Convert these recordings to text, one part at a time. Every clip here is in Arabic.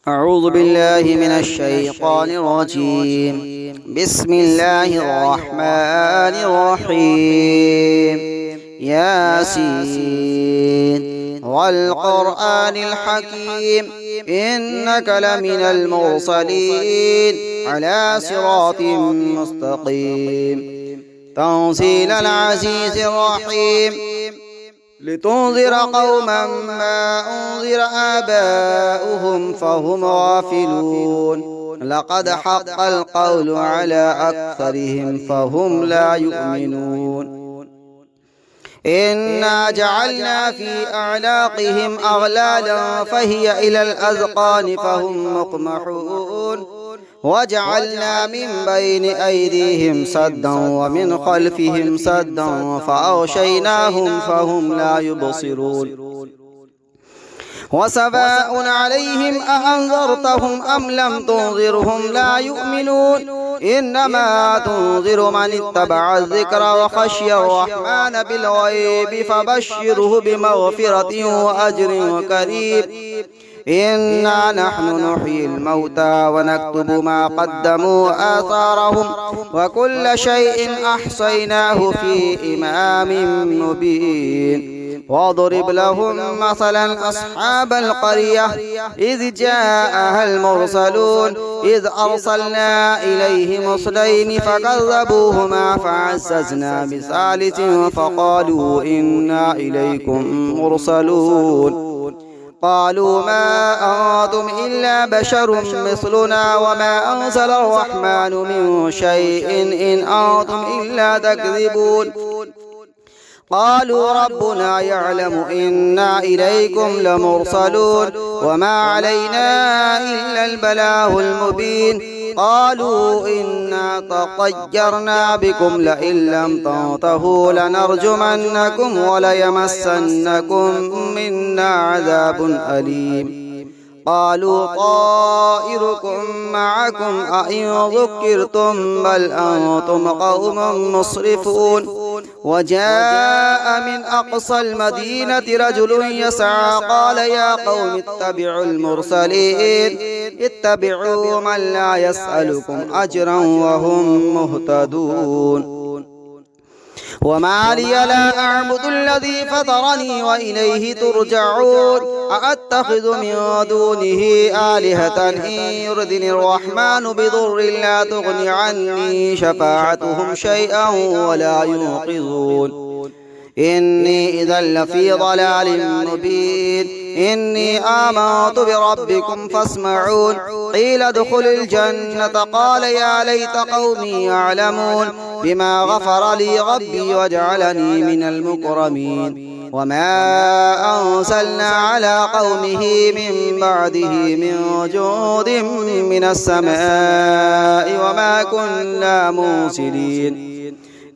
أعوذ بالله من الشيطان الرجيم. بسم الله الرحمن الرحيم. ياسين والقرآن الحكيم إنك لمن المرسلين على صراط مستقيم. تنزيل العزيز الرحيم. لتنذر قوما ما أنذر آباؤهم فهم غافلون. لقد حق القول على أكثرهم فهم لا يؤمنون. إنا جعلنا في أعناقهم أغلالا فهي إلى الأذقان فهم مقمحون. وجعلنا من بين أيديهم سدا ومن خلفهم سدا فأغشيناهم فهم لا يبصرون. وسواء عليهم أأنذرتهم أم لم تنذرهم لا يؤمنون. إنما تنذر من اتبع الذكر وخشي الرحمن بالغيب فبشره بمغفرة وأجر كريم. إنا نحن نحيي الموتى ونكتب ما قدموا وآثارهم وكل شيء أحصيناه في إمام مبين. واضرب لهم مثلا أصحاب القرية إذ جاءها المرسلون إذ أرسلنا إليهم اثنين فكذبوهما فعززنا بثالث فقالوا إنا إليكم مرسلون. قالوا ما أنتم إلا بشر مثلنا وما أنزل الرحمن من شيء إن أنتم إلا تكذبون. قالوا ربنا يعلم إنا إليكم لمرسلون وما علينا إلا البلاغ المبين. قالوا إنا تطيرنا بكم لئن لم تنتهوا لنرجمنكم وليمسنكم منا عذاب أليم. قالوا طائركم معكم أئن ذكرتم بل أنتم قوم مسرفون. وجاء من أقصى المدينة رجل يسعى قال يا قوم اتبعوا المرسلين اتبعوا من لا يسألكم أجرا وهم مهتدون. وما لي لا أعبد الذي فطرني وإليه ترجعون. أأتخذ من دونه آلهة إن يردني الرحمن بضر لا تغن عني شفاعتهم شيئا ولا ينقذون. إني إذا لفي ضلال مبين. إني آمنت بربكم فاسمعون. قيل ادخل الجنة قال يا ليت قومي يعلمون بما غفر لي ربي وجعلني من المكرمين. وما أنزلنا على قومه من بعده من جود من السماء وما كنا مرسلين.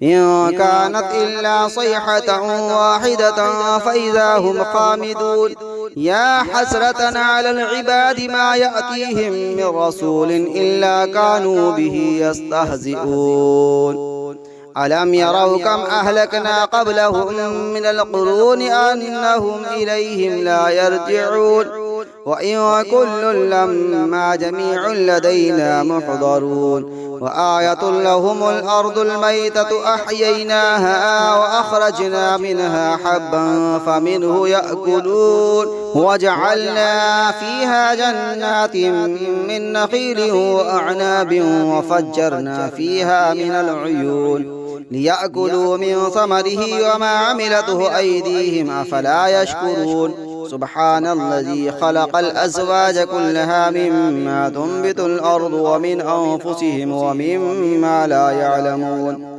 إن كانت إلا صيحة واحدة فإذا هم خامدون. يا حسرة على العباد ما يأتيهم من رسول إلا كانوا به يستهزئون. ألم يروا كم أهلكنا قبلهم من القرون أنهم إليهم لا يرجعون. وإن كل لما جميع لدينا محضرون. وآية لهم الأرض الميتة أحييناها وأخرجنا منها حبا فمنه يأكلون. وجعلنا فيها جنات من نخيل وأعناب وفجرنا فيها من العيون ليأكلوا من ثمره وما عملته أيديهم أفلا يشكرون. سبحان الذي خلق الأزواج كلها مما تنبت الأرض ومن أنفسهم ومما لا يعلمون.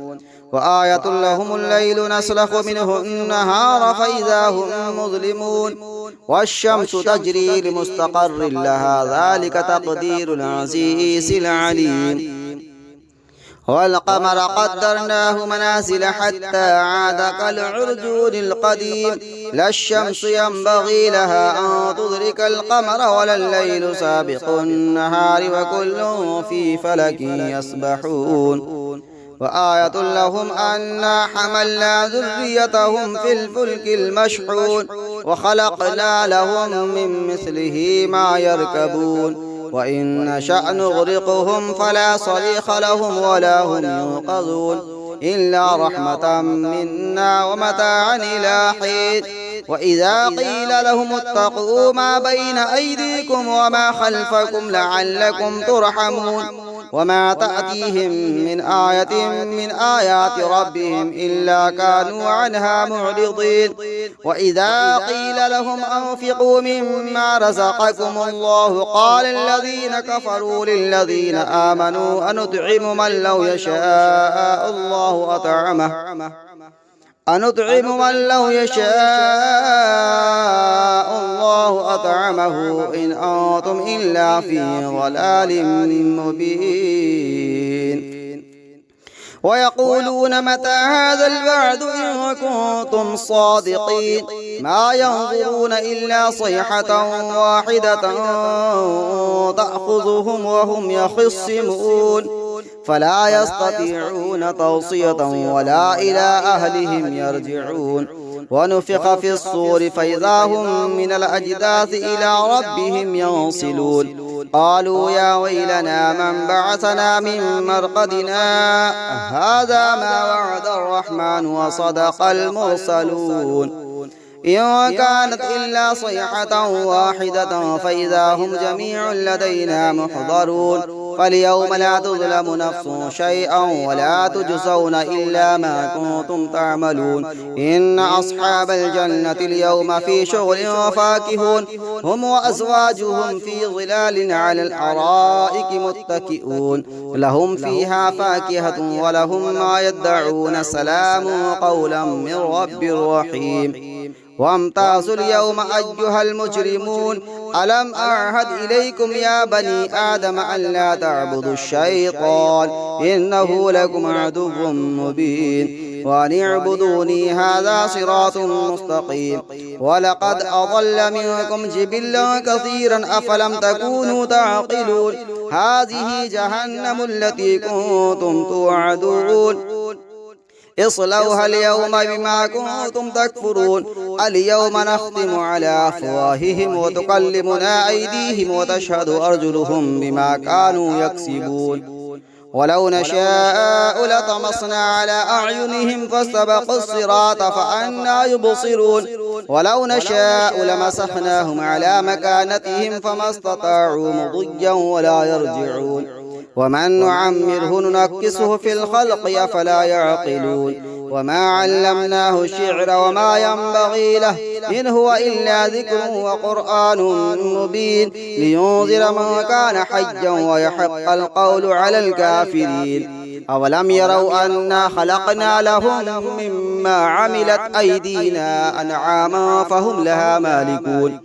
وآية لهم الليل نسلخ منه النهار فإذا هم مظلمون. والشمس تجري لمستقر لها ذلك تقدير العزيز العليم. والقمر قدرناه منازل حتى عاد كالعرجون القديم. لا الشمس ينبغي لها أن تدرك القمر ولا الليل سابق النهار وكل في فلك يسبحون. وآية لهم أنا حملنا ذريتهم في الفلك المشحون وخلقنا لهم من مثله ما يركبون وإن نشأ نغرقهم فلا صريخ لهم ولا هم ينقذون إلا رحمة منا ومتاعا إلى حين وإذا قيل لهم اتقوا ما بين أيديكم وما خلفكم لعلكم ترحمون وما تأتيهم من آية من آيات ربهم إلا كانوا عنها معرضين وإذا قيل لهم أنفقوا مما رزقكم الله قال الذين كفروا للذين آمنوا أنطعم من لو يشاء الله أطعمه إن أنتم إلا في ضلال مبين ويقولون متى هذا الوعد إن كنتم صادقين ما ينظرون إلا صيحة واحدة تأخذهم وهم يخصمون فلا يستطيعون توصية ولا إلى أهلهم يرجعون ونفخ في الصور فإذا هم من الأجداث إلى ربهم ينصلون قالوا يا ويلنا من بعثنا من مرقدنا هذا ما وعد الرحمن وصدق المرسلون إن كانت إلا صيحة واحدة فإذا هم جميع لدينا محضرون فاليوم لا تظلم نفس شيئا ولا تجزون إلا ما كنتم تعملون إن أصحاب الجنة اليوم في شغل فاكهون هم وأزواجهم في ظلال على الأرائك متكئون لهم فيها فاكهة ولهم ما يدعون سلام قولا من رب رحيم وامتازوا اليوم أيها المجرمون ألم أعهد إليكم يا بني آدم أن لا تعبدوا الشيطان إنه لكم عدو مبين وأن اعبدوني هذا صراط مستقيم ولقد أضل منكم جبلا كثيرا أفلم تكونوا تعقلون هذه جهنم التي كنتم توعدون اصلوها اليوم بما كنتم تكفرون اليوم نختم على أفواههم وتكلمنا أيديهم وتشهد أرجلهم بما كانوا يكسبون ولو نشاء لطمسنا على أعينهم فاستبقوا الصراط فأنى يبصرون ولو نشاء لمسخناهم على مكانتهم فما استطاعوا مضيا ولا يرجعون ومن نعمره ننكسه في الخلق أفلا يعقلون وما علمناه الشعر وما ينبغي له إن هو إلا ذكر وقرآن مبين لينذر من كان حيا ويحق القول على الكافرين أولم يروا أنا خلقنا لهم مما عملت أيدينا أنعاما فهم لها مالكون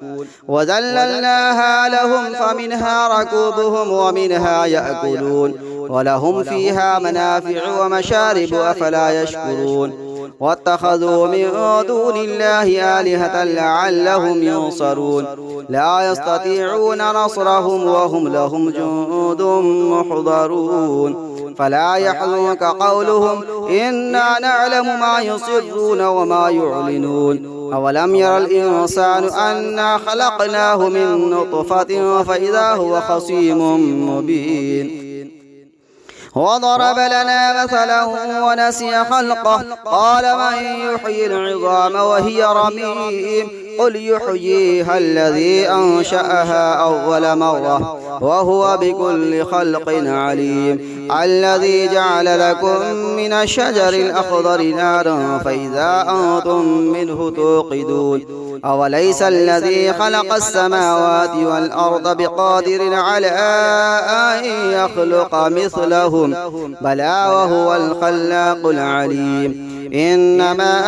وذللناها لهم فمنها ركوبهم ومنها يأكلون ولهم فيها منافع ومشارب أفلا يشكرون واتخذوا من دون الله آلهة لعلهم ينصرون لا يستطيعون نصرهم وهم لهم جند محضرون فلا يحزنك قولهم إنا نعلم ما يصرون وما يعلنون أولم ير الإنسان أنا خلقناه من نطفة فإذا هو خصيم مبين وضرب لنا مثلا ونسي خلقه قال من يحيي العظام وهي رميم قل يحييها الذي أنشأها أول مرة وهو بكل خلق عليم الذي جعل لكم من الشجر الأخضر نارا فإذا أنتم منه توقدون أوليس الذي خلق السماوات والأرض بقادر على أن يخلق مثلهم بلى وهو الخلاق العليم إنما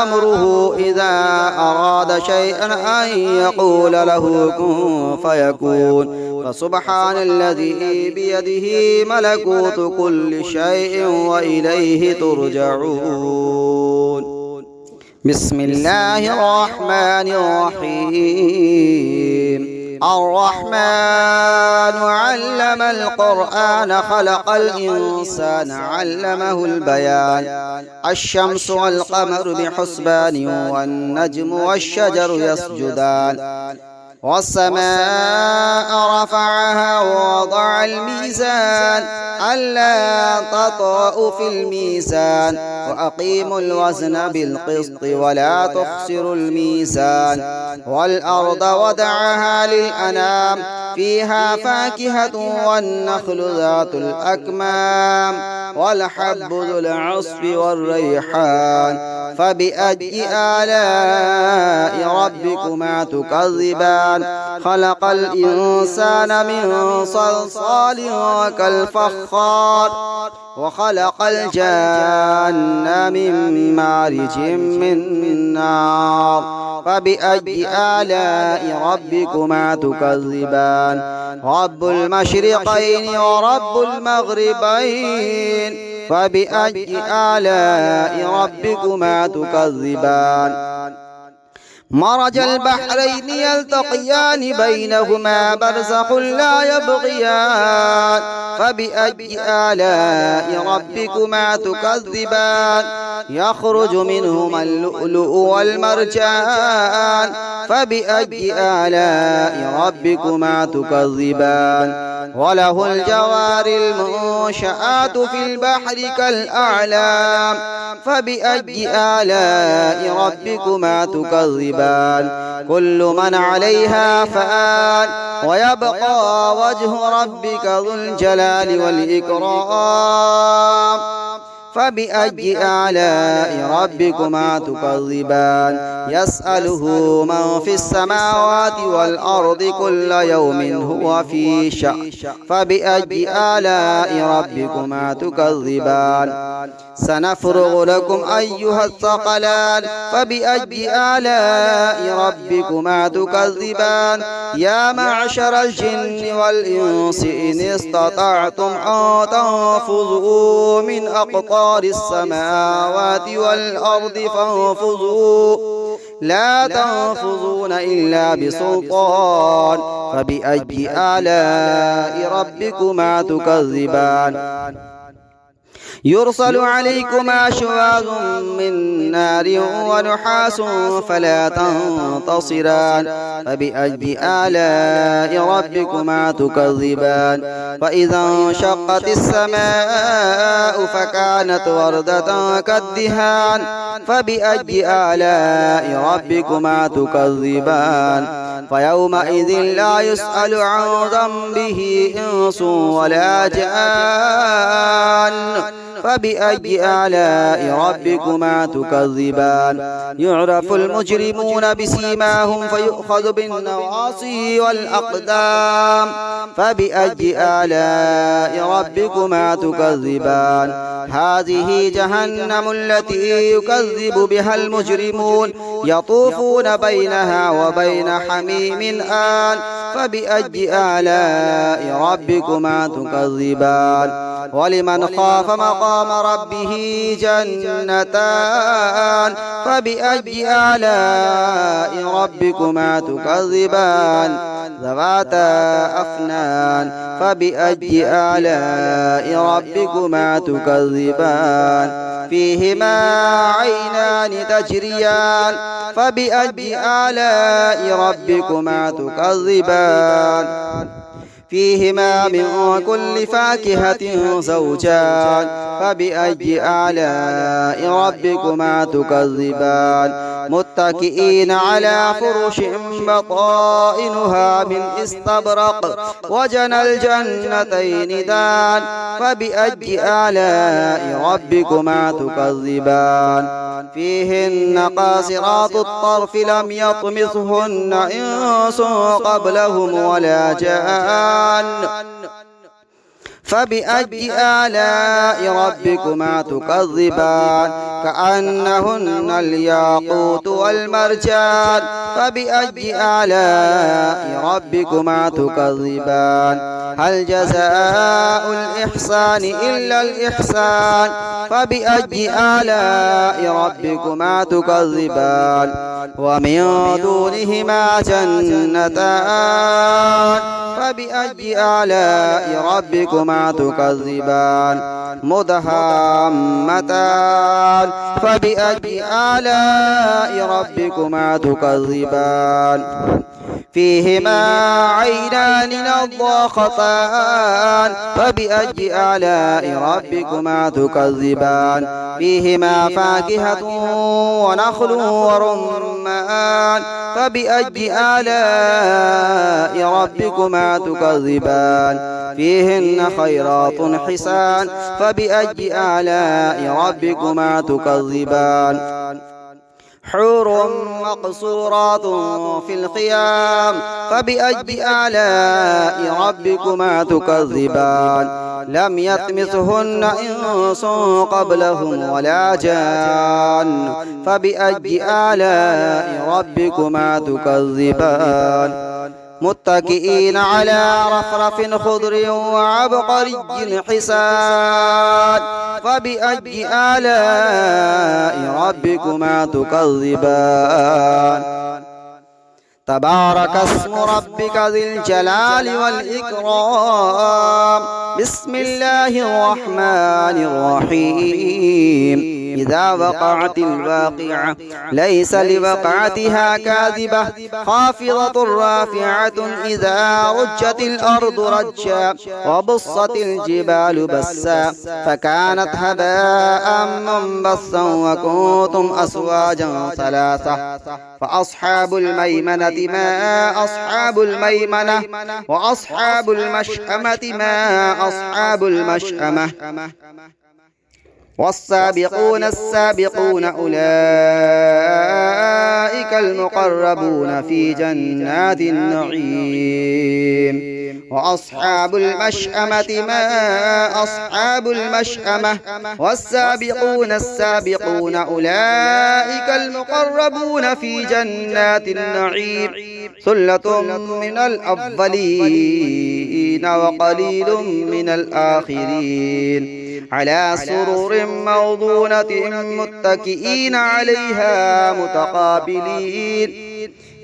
أمره إذا أراد شيئا أن يقول له كن فيكون فسبحان الذي بيده ملكوت كل شيء وإليه ترجعون بسم الله الرحمن الرحيم الرحمن علم القرآن خلق الإنسان علمه البيان الشمس والقمر بحسبان والنجم والشجر يسجدان والسماء رفعها ووضع الميزان ألا تطغوا في الميزان وأقيموا الوزن بالقسط ولا تخسروا الميزان والأرض وضعها للأنام فيها فاكهة والنخل ذات الأكمام والحب ذو العصف والريحان فبأي آلاء ربكما تكذبان خلق الإنسان من صلصال كالفخار وخلق الجان من مارج من نار فبأي آلاء ربكما تكذبان رب المشرقين ورب المغربين فبأي آلاء ربكما تكذبان مرج البحرين يلتقيان بينهما برزخ لا يبغيان فبأي آلاء ربكما تكذبان يخرج منهما اللؤلؤ والمرجان فبأي آلاء ربكما تكذبان وله الجوار المنشآت في البحر كالأعلام فبأي آلاء ربكما تكذبان كل من عليها فان ويبقى وجه ربك ذو الجلال والإكرام فبأي آلاء ربكما تكذبان يسأله من في السماوات والأرض كل يوم هو في شأن فبأي آلاء ربكما تكذبان سنفرغ لكم أيها الثقلان فبأي آلاء ربكما تكذبان يا معشر الجن والإنس إن استطعتم أن تنفذوا من أقطار السماوات والأرض فانفذوا لا تنفذون إلا بسلطان فبأي آلاء ربكما تكذبان يرسل عليكما شواظ من نار ونحاس فلا تنتصران فبأي آلاء ربكما تكذبان فإذا انشقت السماء فكانت وردة كالدهان فبأي آلاء ربكما تكذبان فيومئذ لا يسأل عن ذنبه إنس ولا جان فبأي آلاء ربكما تكذبان يعرف المجرمون بسيماهم فيؤخذ بالنواصي والأقدام فبأي آلاء ربكما تكذبان هذه جهنم التي يكذب بها المجرمون يطوفون بينها وبين حميم آن فبأي آلاء ربكما تكذبان ولمن خاف مقام ربه جنتان فبأي آلاء ربكما تكذبان ذواتا أفنان فبأي آلاء ربكما تكذبان فيهما عينان تجريان فبأي آلاء ربكما تكذبان فيهما من كل فاكهة زوجان فبأي آلاء ربكما تكذبان متكئين على فرش بطائنها من استبرق وجنى الجنتين دان فبأي آلاء ربكما تكذبان فيهن قاصرات الطرف لم يطمثهن إنس قبلهم ولا جان فبأي آلاء ربكما تكذبان كأنهن الياقوت والمرجان فبأي آلاء ربكما تكذبان هل جزاء الإحسان إلا الإحسان فبأي آلاء ربكما تكذبان ومن دونهما جنتان فبأي آلاء ربكما تكذبان مدهامتان فبأي آلاء ربكما تكذبان فيهما عينان نضاختان فبأي آلاء ربكما تكذبان فيهما فاكهة ونخل ورمان فبأي آلاء ربكما تكذبان فيهن خيرات حسان فبأي آلاء ربكما تكذبان حور مقصورات في الخيام فبأي آلاء ربكما تكذبان لم يطمثهن إنس قبلهم ولا جان فبأي آلاء ربكما تكذبان متكئين على رفرف خضر وعبقري حسان فبأي آلاء ربكما تكذبان تبارك اسم ربك ذي الجلال والإكرام بسم الله الرحمن الرحيم إذا وقعت الواقعة ليس لوقعتها كاذبة خافضة رافعة إذا رجت الأرض رجا وبصت الجبال بسا فكانت هباء منبثا وكنتم أزواجا ثلاثة فأصحاب الميمنة ما أصحاب الميمنة وأصحاب المشأمة ما أصحاب المشأمة والسابقون السابقون أولئك المقربون في جنات النعيم وأصحاب المشأمة ما أصحاب المشأمة والسابقون السابقون أولئك المقربون في جنات النعيم ثلة من الأولين وقليل من الآخرين على سرر موضونة متكئين عليها متقابلين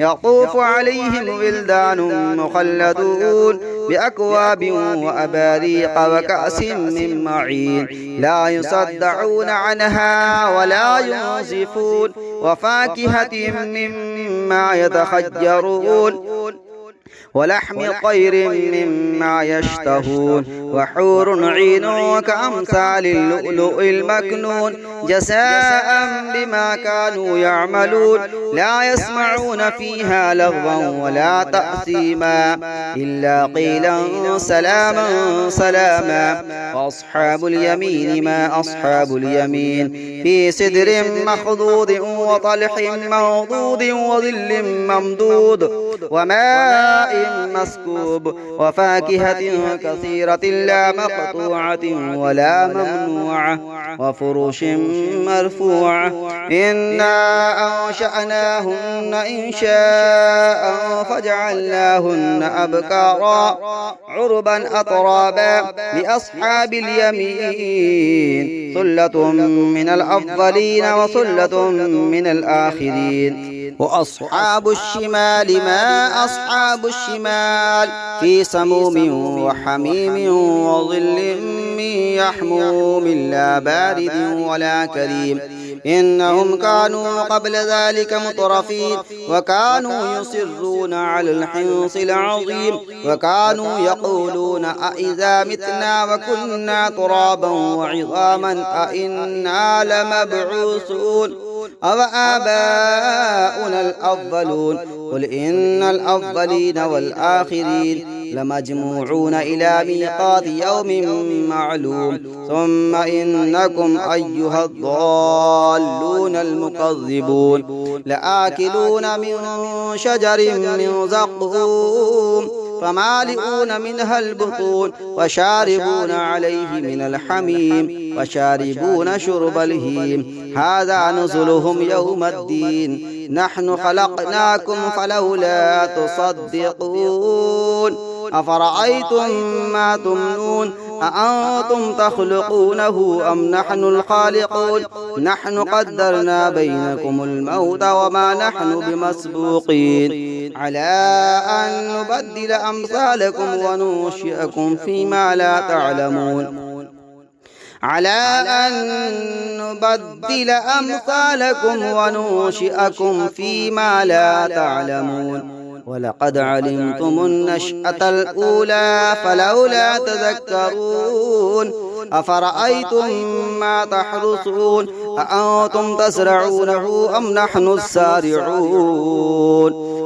يطوف عليهم ولدان مخلدون بأكواب وأباريق وكأس من معين لا يصدعون عنها ولا ينزفون وفاكهة مما يتخيرون ولحم طير مما يشتهون وحور عين كأمثال اللؤلؤ المكنون جزاء بما كانوا يعملون لا يسمعون فيها لغوا ولا تأثيما إلا قيلا سلاما سلاما وأصحاب اليمين ما أصحاب اليمين في سدر مخضود وطلح منضود وظل ممدود وماء مسكوب وفاكهة كثيرة لا مقطوعة ولا ممنوعة وفرش مرفوعة إنا أنشأناهن إنشاء فجعلناهن أبكارا عربا أترابا لأصحاب اليمين ثلة من الأفضلين وثلة من الآخرين وأصحاب الشمال ما أصحاب الشمال في سموم وحميم وظل من يحموم لا بارد ولا كريم إنهم كانوا قبل ذلك مترفين وكانوا يصرون على الحنص العظيم وكانوا يقولون أإذا متنا وكنا ترابا وعظاما أإنا لمبعوثون أوآباؤنا الأفضلون قل إن الأفضلين والآخرين لمجموعون إلى ميقات يوم معلوم ثم إنكم أيها الضالون المكذبون لآكلون من شجر من زقوم فمالئون منها البطون وشاربون عليه من الحميم وشاربون شرب الهيم هذا نزلهم يوم الدين نحن خلقناكم فلولا تصدقون أفرأيتم ما تمنون أأنتم تخلقونه أم نحن الخالقون نحن قدرنا بينكم الموت وما نحن بمسبوقين على أن نبدل أمثالكم وننشئكم فيما لا تعلمون على أن نبدل أمثالكم وننشئكم فيما لا تعلمون ولقد علمتم النشأة الأولى فلولا تذكرون أفرأيتم ما تحرثون أأنتم تزرعونه أم نحن الزارعون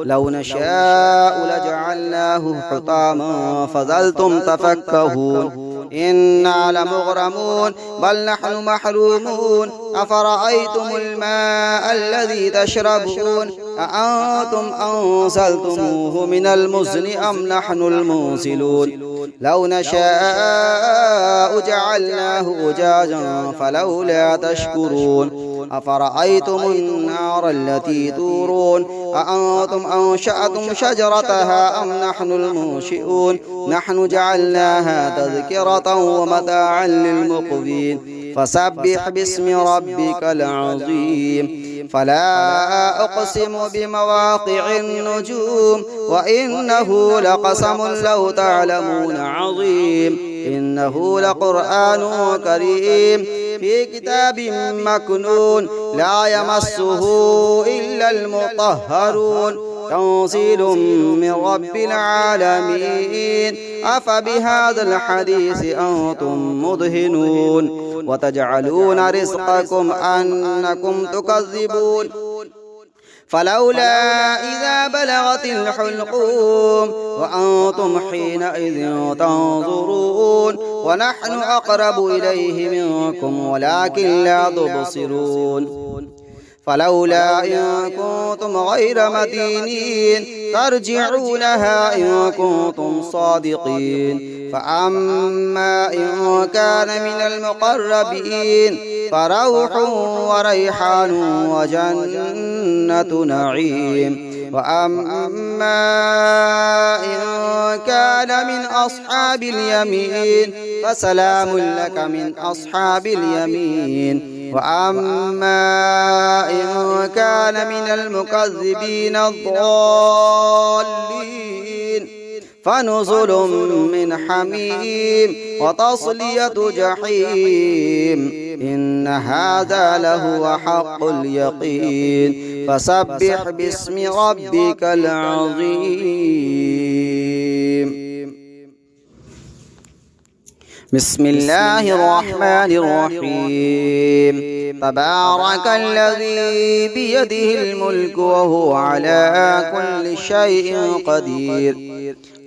لو نشاء لجعلناه حطاما فظلتم تفكهون إنا لمغرمون بل نحن محرومون أفرأيتم الماء الذي تشربون أأنتم أنزلتموه من المزن أم نحن المنزلون لو نشاء جعلناه أجاجا فلولا تشكرون أفرأيتم النار التي تورون أأنتم أنشأتم شجرتها أم نحن المنشئون نحن جعلناها تذكرة ومتاعا للمقوين فسبح باسم ربك العظيم فلا أقسم بمواقع النجوم وإنه لقسم لو تعلمون عظيم إنه لقرآن كريم في كتاب مكنون لا يمسه إلا المطهرون تنزيل من رب العالمين أفبهذا الحديث أنتم مدهنون وتجعلون رزقكم أنكم تكذبون فلولا إذا بلغت الحلقوم وأنتم حينئذ تنظرون ونحن أقرب إليه منكم ولكن لا تبصرون فلولا إن كنتم غير مدينين ترجعونها إن كنتم صادقين فأما إن كان من المقربين فروح وريحان وجنة نعيم وأما إن كان من أصحاب اليمين فسلام لك من أصحاب اليمين وأما إن كان من المكذبين الضالين فنزل من حميم وتصلية جحيم إن هذا لهو حق اليقين فسبح باسم ربك العظيم بسم الله الرحمن الرحيم تبارك الذي بيده الملك وهو على كل شيء قدير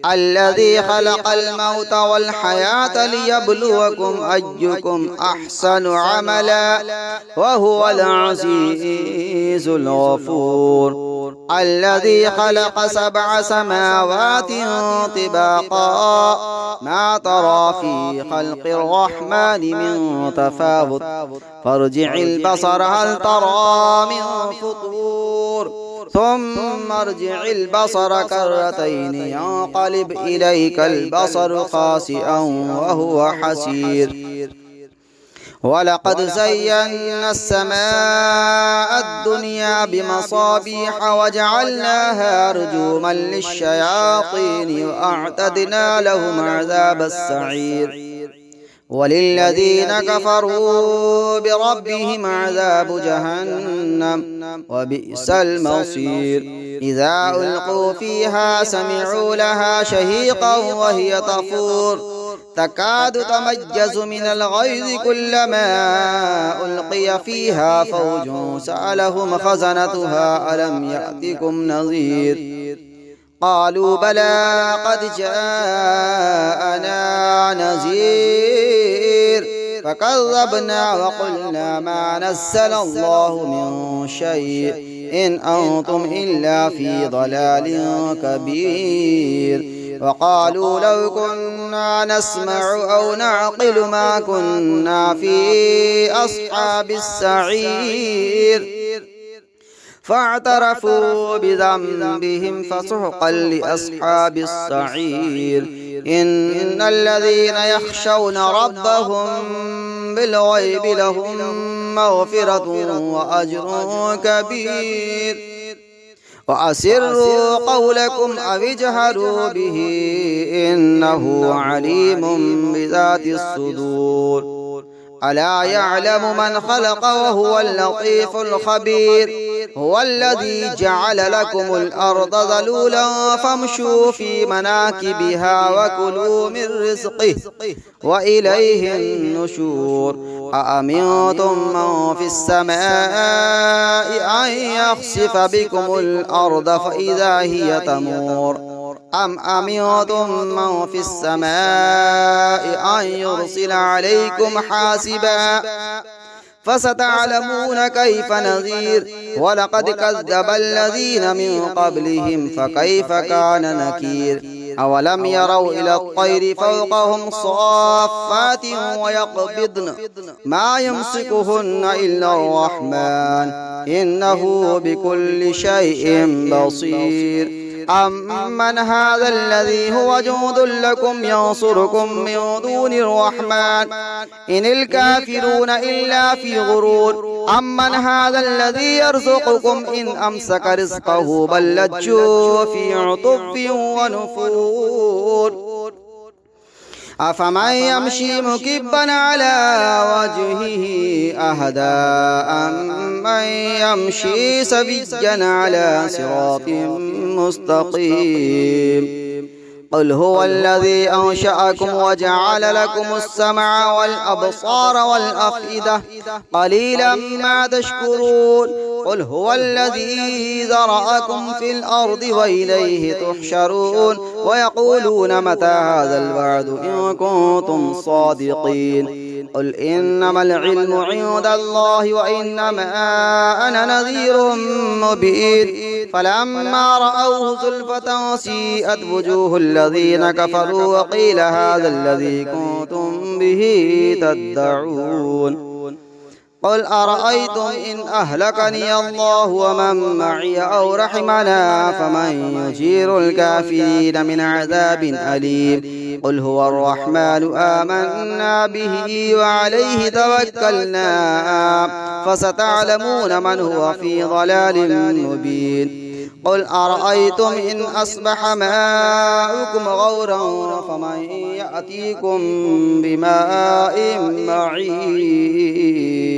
الذي خلق الموت والحياة ليبلوكم أيكم أحسن عملا وهو العزيز الغفور الذي خلق 7 سماوات طباقا ما ترى في خلق الرحمن من تفاوت فارجع البصر هل ترى من فطور ثم ارجع البصر كرتين ينقلب إليك البصر خاسئا وهو حسير ولقد زينا السماء الدنيا بمصابيح وجعلناها رجوما للشياطين وأعتدنا لهم عذاب السعير وللذين كفروا بربهم عذاب جهنم وبئس المصير إذا ألقوا فيها سمعوا لها شهيقا وهي تفور تكاد تميز من الغيظ كلما ألقي فيها فوج سألهم خزنتها ألم يأتكم نذير قالوا بلى قد جاءنا نذير فكذبنا وقلنا ما نزل الله من شيء إن أنتم إلا في ضلال كبير وقالوا لو كنا نسمع أو نعقل ما كنا في أصحاب السعير فاعترفوا بذنبهم فسحقا لأصحاب السعير إن الذين يخشون ربهم بالغيب لهم مغفرة وأجر كبير وأسروا قولكم أو اجهروا به إنه عليم بذات الصدور ألا يعلم من خلق وهو اللطيف الخبير هو الذي جعل لكم الأرض ذلولا فامشوا في مناكبها وكلوا من رزقه وإليه النشور أأمنتم من في السماء أن يخسف بكم الأرض فإذا هي تمور أم أمنتم من في السماء أن يرسل عليكم حاسبا فستعلمون كيف نذير ولقد كذب الذين من قبلهم فكيف كان نكير أولم يروا إلى الطير فوقهم صافات ويقبضن ما يمسكهن إلا الرحمن إنه بكل شيء بصير أمن هذا الذي هو جند لكم ينصركم من دون الرحمن إن الكافرون إلا في غرور أمن هذا الذي يرزقكم إن أمسك رزقه بل لجوا في عتب ونفور أفمن يمشي مكبا على وجهه أهدى أمن يمشي سويا على صراط مستقيم قل هو الذي أنشأكم وجعل لكم السمع والأبصار والأفئدة قليلا ما تشكرون قل هو الذي ذرأكم في الأرض وإليه تحشرون ويقولون متى هذا الوعد إن كنتم صادقين قل إنما العلم عند الله وإنما أنا نذير مبين فلما رأوه زلفة سيئت وجوه الذين كفروا وقيل هذا الذي كنتم به تدعون قل أرأيتم إن أهلكني الله ومن معي أو رحمنا فمن يجير الكافرين من عذاب أليم قل هو الرحمن آمنا به وعليه توكلنا فستعلمون من هو في ضلال مبين قل أرأيتم إن أصبح ماؤكم غورا فمن يأتيكم بماء معين